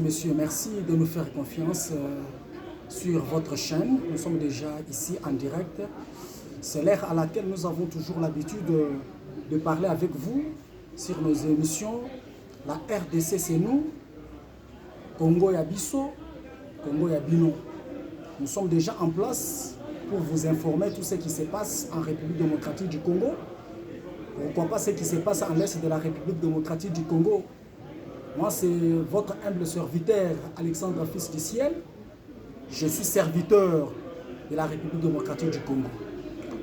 Monsieur, merci de nous faire confiance sur votre chaîne. Nous sommes déjà ici en direct. C'est l'ère à laquelle nous avons toujours l'habitude de parler avec vous sur nos émissions. La RDC, c'est nous. Congo Yabiso, Congo Yabino. Nous sommes déjà en place pour vous informer de tout ce qui se passe en République démocratique du Congo. Pourquoi pas ce qui se passe en l'est de la République démocratique du Congo. Moi, c'est votre humble serviteur, Alexandre Fils du Ciel. Je suis serviteur de la République démocratique du Congo.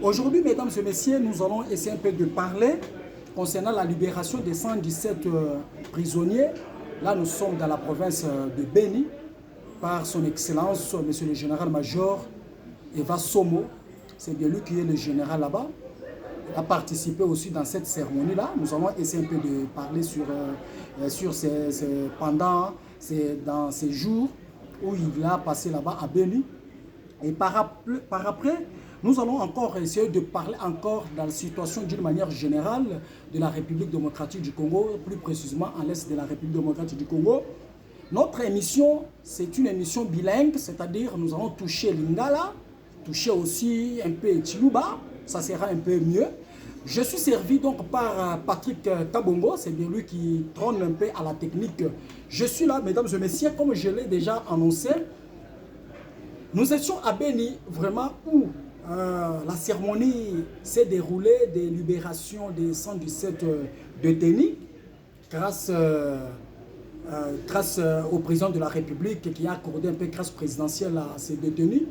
Aujourd'hui, mesdames et messieurs, nous allons essayer un peu de parler concernant la libération des 117 prisonniers. Là, nous sommes dans la province de Béni, par son excellence, monsieur le général-major Eva Somo. C'est bien lui qui est le général là-bas. Il a participé aussi dans cette cérémonie-là. Nous allons essayer un peu de parler dans ces jours où il a passé là-bas à Béni. Et par après, nous allons encore essayer de parler encore dans la situation d'une manière générale de la République démocratique du Congo, plus précisément en l'est de la République démocratique du Congo. Notre émission, c'est une émission bilingue, c'est-à-dire nous allons toucher Lingala, toucher aussi un peu Chiluba, ça sera un peu mieux. Je suis servi donc par Patrick Kabongo, c'est bien lui qui trône un peu à la technique. Je suis là, mesdames et messieurs, comme je l'ai déjà annoncé. Nous étions à Béni, vraiment où la cérémonie s'est déroulée de libération des 117 détenus grâce au président de la République qui a accordé un peu grâce présidentielle à ces détenus.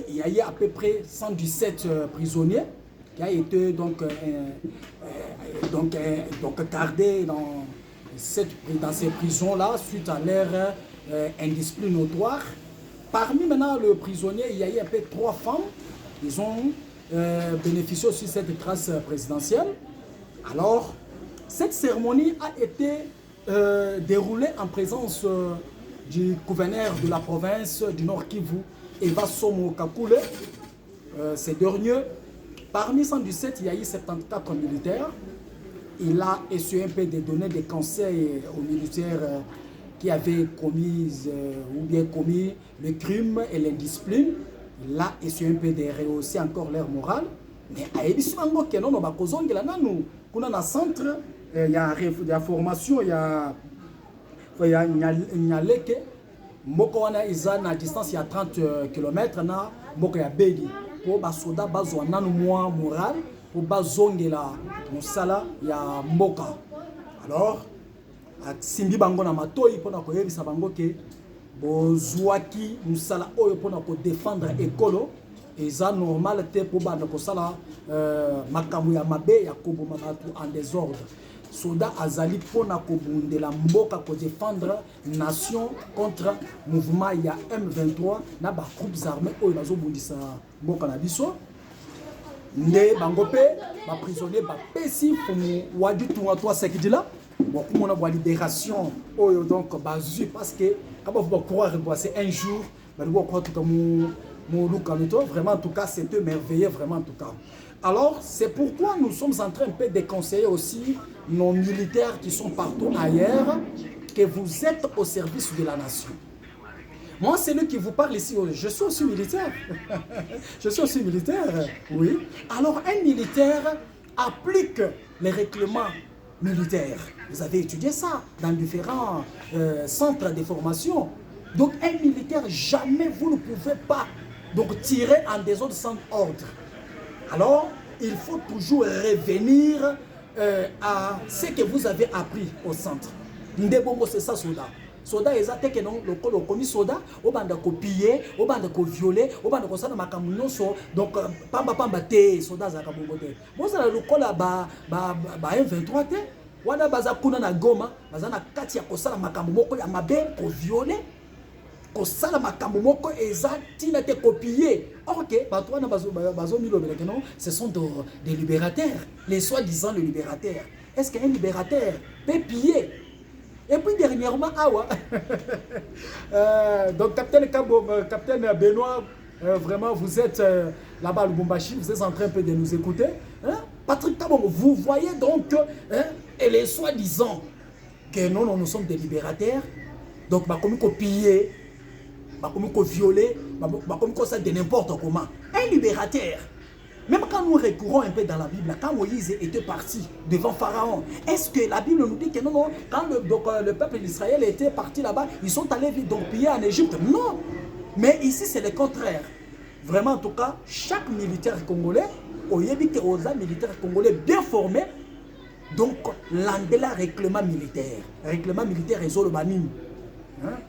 Il y a eu à peu près 117 prisonniers qui a été donc gardés dans ces prisons-là suite à leur indiscipline notoire. Parmi maintenant les prisonniers, il y a eu à peu près 3 femmes. Ils ont bénéficié aussi de cette grâce présidentielle. Alors, cette cérémonie a été déroulée en présence du gouverneur de la province du Nord Kivu, Eva Somo Kakule. Ces derniers, parmi 117, il y a eu 74 militaires. Il a essayé un peu de donner des conseils aux militaires qui avaient commis le crime et l'indiscipline. Il a essayé un peu de rehausser encore leur morale. Mais à Ebisango, que non, on a un centre, il y a la formation, il y a Nyaleke. Moko wana iza na distance ya 30 km na moko ya Béni. Pour basoda bazwa nanu moi moral pour bazongela musala ya mboka. Alors simbi bango na matoyi pona ko yebisa bango ke bozwaki musala oyo pona ko défendre ekolo eza normal te pour banda ko sala makambo ya mabe ya koboma batu en désordre. Soda azali pona ko bundela mboka ko défendre nation contre mouvement ya M23 na ba groupes armés oyo bazo bundisa mboka na biso. Nde bango pe ba prisonnier ba pesi fumu wadi tunga 3 sekidila bon pour mon libération oyo donc bazu parce que quand vous croire que c'est un jour mais vous croire tout comme vraiment en tout cas c'était merveilleux vraiment en tout cas. Alors c'est pourquoi nous sommes en train de conseiller aussi nos militaires qui sont partout ailleurs que vous êtes au service de la nation. Moi, c'est lui qui vous parle ici. Je suis aussi militaire. Je suis aussi militaire, oui. Alors, un militaire applique les règlements militaires. Vous avez étudié ça dans différents centres de formation. Donc, un militaire, jamais vous ne pouvez pas donc, tirer en désordre sans ordre. Alors, il faut toujours revenir à ce que vous avez appris au centre. Ndebongo, c'est ça, Soda. Soda ezate que non le commis soda au bande ko piller au bande ko violer au bande ko sana makambo nyonso donc pamba te soda za kabongo te boza le kola ba M23 te wana baza kuna na Goma baza na kati ya ko sala makambo moko ya mabe ko violer ko sala makambo moko ezati na te copier. OK ba toi na bazo milobela que non ce sont des libérateurs, les soi-disant les libérateurs. Est-ce qu'un libérateur peut piller? Et puis dernièrement, donc capitaine Benoît, vraiment vous êtes là-bas à Lubumbashi, vous êtes en train de nous écouter. Hein? Patrick Kabongo, vous voyez donc, et les soi-disant que nous sommes des libérateurs, Donc, comme piller, comme violer, comme ça de n'importe comment. Un libérateur. Même quand nous recourons un peu dans la Bible, quand Moïse était parti devant Pharaon, est-ce que la Bible nous dit que non, non, quand le peuple d'Israël était parti là-bas, ils sont allés donc piller en Égypte? Non. Mais ici, c'est le contraire. Vraiment, en tout cas, chaque militaire congolais, au Yébite aux militaires congolais bien formés, donc, l'andela règlement militaire. Règlement militaire est le banim.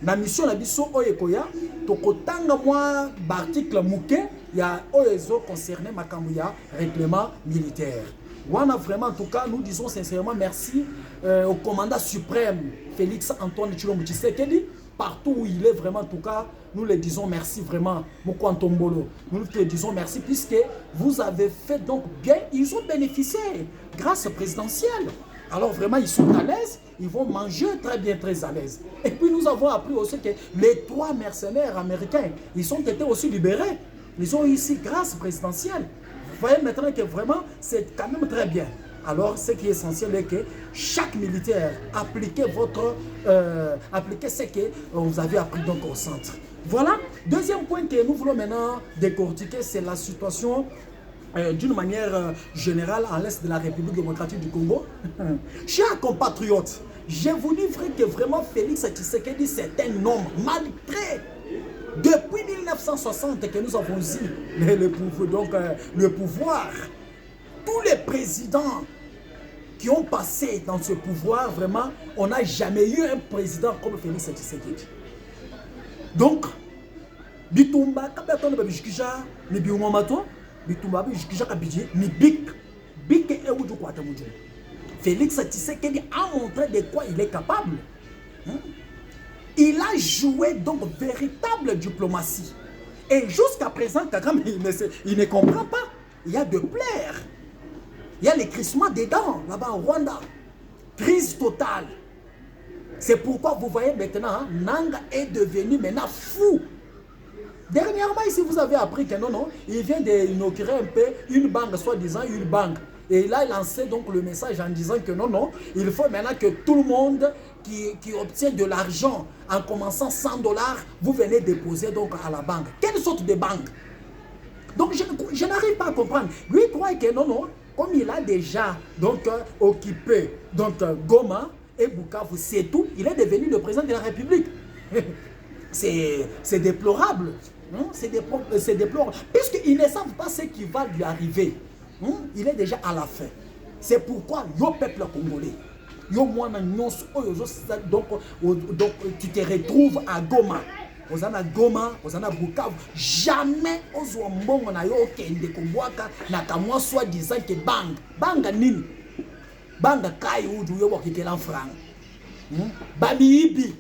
La mission la biso oyekoya, tokotanga moi l'article mouké, il y a oyezo concerné makamouya règlement militaire. Voilà vraiment en tout cas, nous disons sincèrement merci au commandant suprême Félix Antoine Tshilombo Tshisekedi. Partout où il est vraiment en tout cas, nous le disons merci vraiment, Mokwantombolo. Nous le disons merci puisque vous avez fait donc bien, ils ont bénéficié grâce présidentielle. Alors vraiment, ils sont à l'aise, ils vont manger très bien, très à l'aise. Et puis nous avons appris aussi que les 3 mercenaires américains, ils ont été aussi libérés. Ils ont eu ici grâce présidentielle. Vous voyez maintenant que vraiment, c'est quand même très bien. Alors, ce qui est essentiel est que chaque militaire appliquez ce que vous avez appris donc au centre. Voilà. Deuxième point que nous voulons maintenant décortiquer, c'est la situation d'une manière générale à l'est de la République démocratique du Congo. Chers compatriotes, je vous livre que vraiment Félix Tshisekedi, c'est un homme malgré depuis 1960 que nous avons eu le pouvoir. Tous les présidents qui ont passé dans ce pouvoir, vraiment, on n'a jamais eu un président comme Félix Tshisekedi. Donc, Bitumba, Kabaton Babishkija, ni Biumomato, Bitumba Babishkija Kabidji, ni Bik et Oudou Kwatamudjou. Félix Tshisekedi a montré de quoi il est capable. Il a joué donc véritable diplomatie. Et jusqu'à présent, Kagame, il ne comprend pas. Il y a de plaire. Il y a les crissements des dents là-bas au Rwanda. Crise totale. C'est pourquoi vous voyez maintenant, Nanga est devenu maintenant fou. Dernièrement, ici, vous avez appris que non, il vient d'inaugurer un peu une banque, soi-disant une banque. Et il a lancé donc le message en disant que non, il faut maintenant que tout le monde qui obtient de l'argent en commençant 100 $, vous venez déposer donc à la banque. Quelle sorte de banque? Donc je n'arrive pas à comprendre. Lui il croit que non, comme il a déjà donc occupé donc Goma et Bukavu, c'est tout, il est devenu le président de la République. C'est déplorable. C'est déplorable. Puisqu'ils ne savent pas ce qui va lui arriver. Il est déjà à la fin. C'est pourquoi le peuple congolais, donc tu te retrouves à Goma. Vous en avez Goma, vous en avez Bukavu. Jamais aux Wambongo na yo kende kombwaka na kamwa soit disant que banga nini. Banga kai udu yo wakikela franc. Babiibi.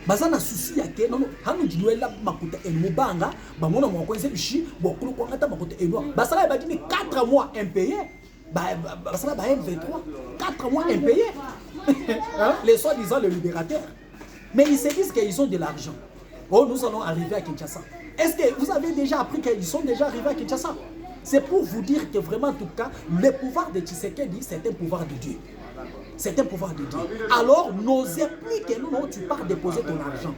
Bazana souci yake non hanu diluela makuta enubanga bamona mwakonze bishi bokulu kwangata makuta enwa basala badini 4 mois impayés basala ba M23 4 mois impayés les soi-disant le libérateur. Mais ils se disent qu'ils ont de l'argent. Oh, nous allons arriver à Kinshasa. Est-ce que vous avez déjà appris qu'ils sont déjà arrivés à Kinshasa? C'est pour vous dire que vraiment, en tout cas, le pouvoir de Tshisekedi, c'est un pouvoir de Dieu. C'est un pouvoir de Dieu. Alors, n'osez plus que nous, tu pars déposer ton argent.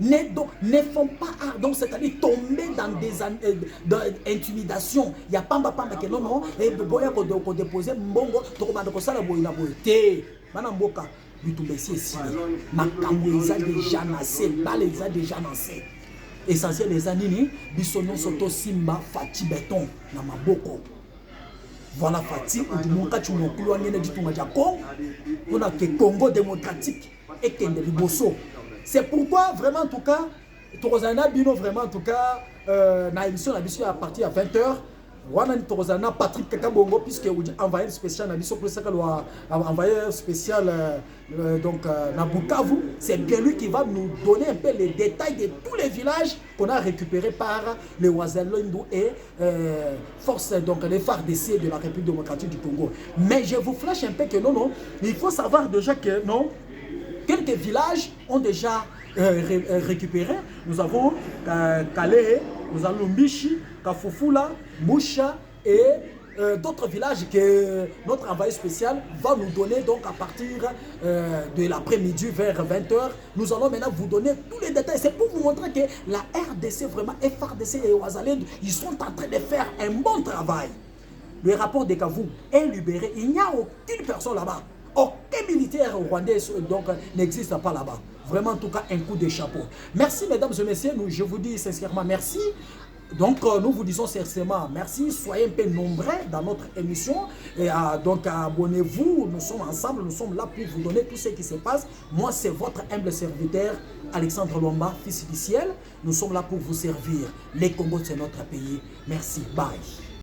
Ne font pas, donc c'est-à-dire tomber dans des intimidations. Il y a pamba que non, et boya ko déposer mbongo, to ko ko sala boya boyé. Manamboka. Makambo déjà nassé, balé déjà nassé. Essentiel les anini, bisono soto simba fati béton na maboko. Voilà fati udumoka chumokulu angene ditunga jako. On a que Congo démocratique et Kende Liboso. C'est pourquoi vraiment en tout cas, Torozana Bino vraiment en tout cas, na émission la biso à partir à 20h. Wana Torozana Patrick Kakabongo puisque envoyé spécial na biso pour ça envoyé spécial donc na Bukavu, c'est bien lui qui va nous donner un peu les détails de tous les villages qu'on a récupérés par les Wazalendo et force donc les FARDC de la République démocratique du Congo. Mais je vous flash un peu que non, il faut savoir déjà que non, quelques villages ont déjà récupéré. Nous avons Kalehe, nous avons Michi, Kafufula, Boucha et d'autres villages que notre envoyé spécial va nous donner. Donc à partir de l'après-midi vers 20h, nous allons maintenant vous donner tous les détails. C'est pour vous montrer que la RDC vraiment, FRDC et Ouazalendo, ils sont en train de faire un bon travail. Le rapport de Kavou est libéré. Il n'y a aucune personne là-bas. Aucun militaire rwandais donc n'existe pas là-bas. Vraiment, en tout cas, un coup de chapeau. Merci, mesdames et messieurs. Je vous dis sincèrement merci. Donc, nous vous disons sincèrement merci. Soyez un peu nombreux dans notre émission. Et donc, abonnez-vous. Nous sommes ensemble. Nous sommes là pour vous donner tout ce qui se passe. Moi, c'est votre humble serviteur, Alexandre Lomba, fils du ciel. Nous sommes là pour vous servir. Les Congos, c'est notre pays. Merci. Bye.